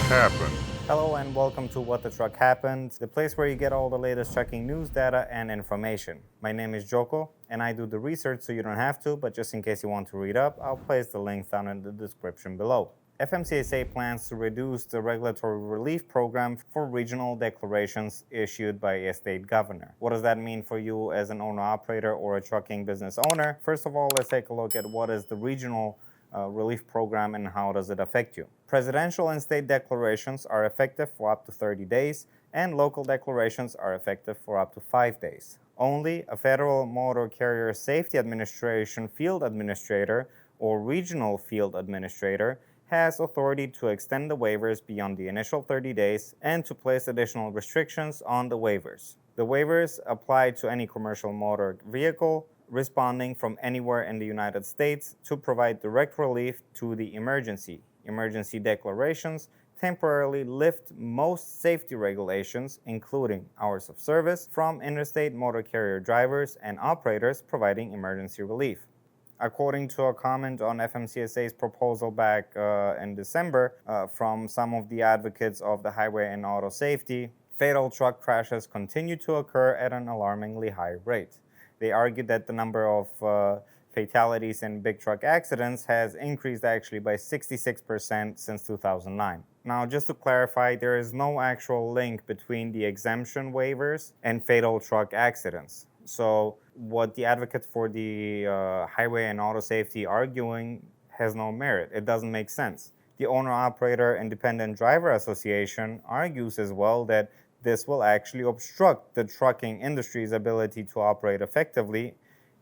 happened? Hello and welcome to What the Truck Happened, the place where you get all the latest trucking news, data, and information. My name is Joko, and I do the research so you don't have to, but just in case you want to read up, I'll place the link down in the description below. FMCSA plans to reduce the regulatory relief program for regional declarations issued by a state governor. What does that mean for you as an owner-operator or a trucking business owner? First of all, let's take a look at what is the regional relief program and how does it affect you. Presidential and state declarations are effective for up to 30 days, and local declarations are effective for up to 5 days. Only a Federal Motor Carrier Safety Administration field administrator or regional field administrator has authority to extend the waivers beyond the initial 30 days and to place additional restrictions on the waivers. The waivers apply to any commercial motor vehicle responding from anywhere in the United States to provide direct relief to the emergency. Emergency declarations temporarily lift most safety regulations, including hours of service, from interstate motor carrier drivers and operators providing emergency relief. According to a comment on FMCSA's proposal back in December from some of the advocates of the highway and auto safety, fatal truck crashes continue to occur at an alarmingly high rate. They argued that the number of fatalities in big truck accidents has increased actually by 66% since 2009. Now, just to clarify, there is no actual link between the exemption waivers and fatal truck accidents. So what the advocate for the highway and auto safety arguing has no merit. It doesn't make sense. The Owner-Operator Independent Driver Association argues as well that this will actually obstruct the trucking industry's ability to operate effectively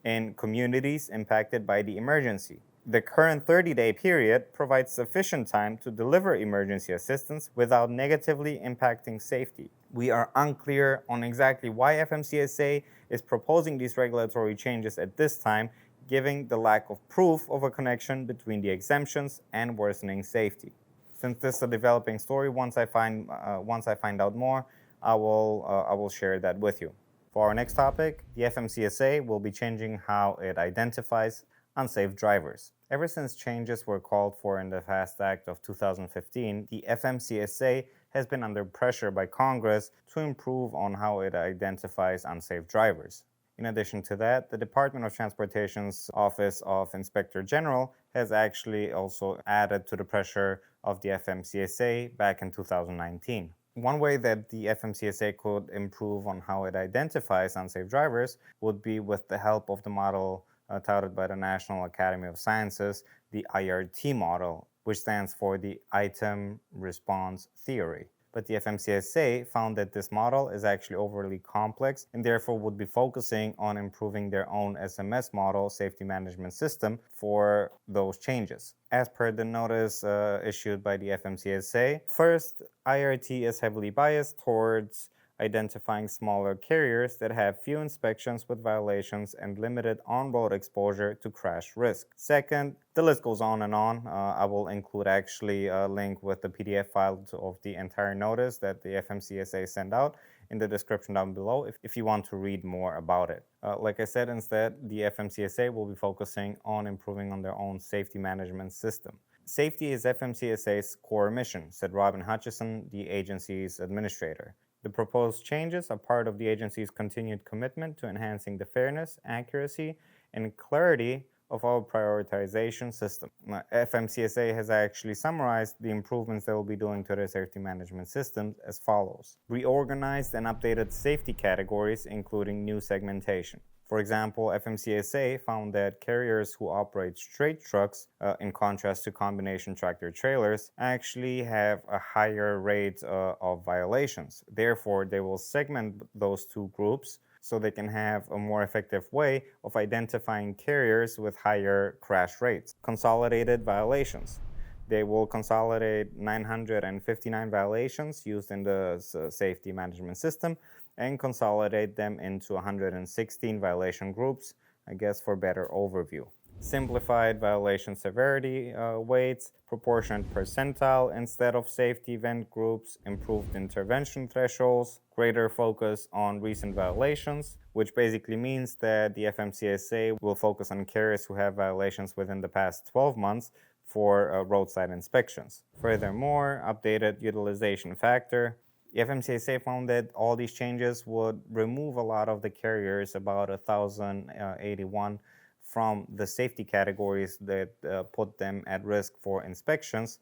in communities impacted by the emergency. The current 30-day period provides sufficient time to deliver emergency assistance without negatively impacting safety. We are unclear on exactly why FMCSA is proposing these regulatory changes at this time, given the lack of proof of a connection between the exemptions and worsening safety. Since this is a developing story, once I find out more, I will share that with you. For our next topic, the FMCSA will be changing how it identifies unsafe drivers. Ever since changes were called for in the FAST Act of 2015, the FMCSA has been under pressure by Congress to improve on how it identifies unsafe drivers. In addition to that, the Department of Transportation's Office of Inspector General has actually also added to the pressure of the FMCSA back in 2019. One way that the FMCSA could improve on how it identifies unsafe drivers would be with the help of the model touted by the National Academy of Sciences, the IRT model, which stands for the Item Response Theory. But the FMCSA found that this model is actually overly complex and therefore would be focusing on improving their own SMS model safety management system for those changes. As per the notice issued by the FMCSA, first, IRT is heavily biased towards identifying smaller carriers that have few inspections with violations and limited on-road exposure to crash risk. Second, the list goes on and on. I will include actually a link with the PDF file of the entire notice that the FMCSA sent out in the description down below if you want to read more about it. Like I said, instead, the FMCSA will be focusing on improving on their own safety management system. Safety is FMCSA's core mission, said Robin Hutchison, the agency's administrator. The proposed changes are part of the agency's continued commitment to enhancing the fairness, accuracy, and clarity of our prioritization system. FMCSA has actually summarized the improvements they will be doing to their safety management systems as follows. Reorganized and updated safety categories, including new segmentation. For example, FMCSA found that carriers who operate straight trucks, in contrast to combination tractor-trailers, actually have a higher rate of violations. Therefore, they will segment those two groups so they can have a more effective way of identifying carriers with higher crash rates. Consolidated violations. They will consolidate 959 violations used in the safety management system and consolidate them into 116 violation groups, I guess for better overview. Simplified violation severity weights, proportionate percentile instead of safety event groups, improved intervention thresholds, greater focus on recent violations, which basically means that the FMCSA will focus on carriers who have violations within the past 12 months for roadside inspections. Furthermore, updated utilization factor. The FMCSA found that all these changes would remove a lot of the carriers, about 1,081, from the safety categories that put them at risk for inspections,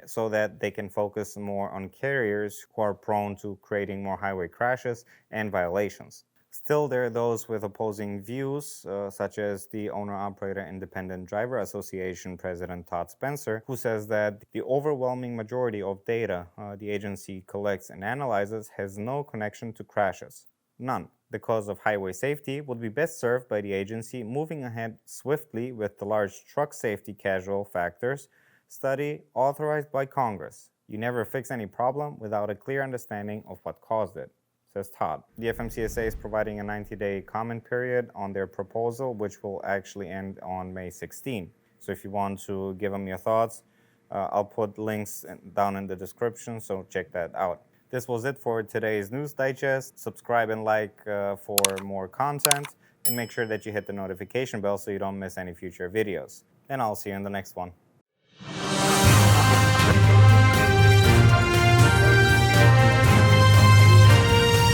so that they can focus more on carriers who are prone to creating more highway crashes and violations. Still, there are those with opposing views, such as the Owner-Operator Independent Driver Association President Todd Spencer, who says that the overwhelming majority of data the agency collects and analyzes has no connection to crashes. None. The cause of highway safety would be best served by the agency moving ahead swiftly with the large truck safety casual factors study authorized by Congress. You never fix any problem without a clear understanding of what caused it, says Todd. The FMCSA is providing a 90-day comment period on their proposal, which will actually end on May 16. So if you want to give them your thoughts, I'll put links down in the description, so check that out. This was it for today's News Digest. Subscribe and like for more content, and make sure that you hit the notification bell so you don't miss any future videos. And I'll see you in the next one.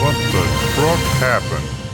What the truck happened?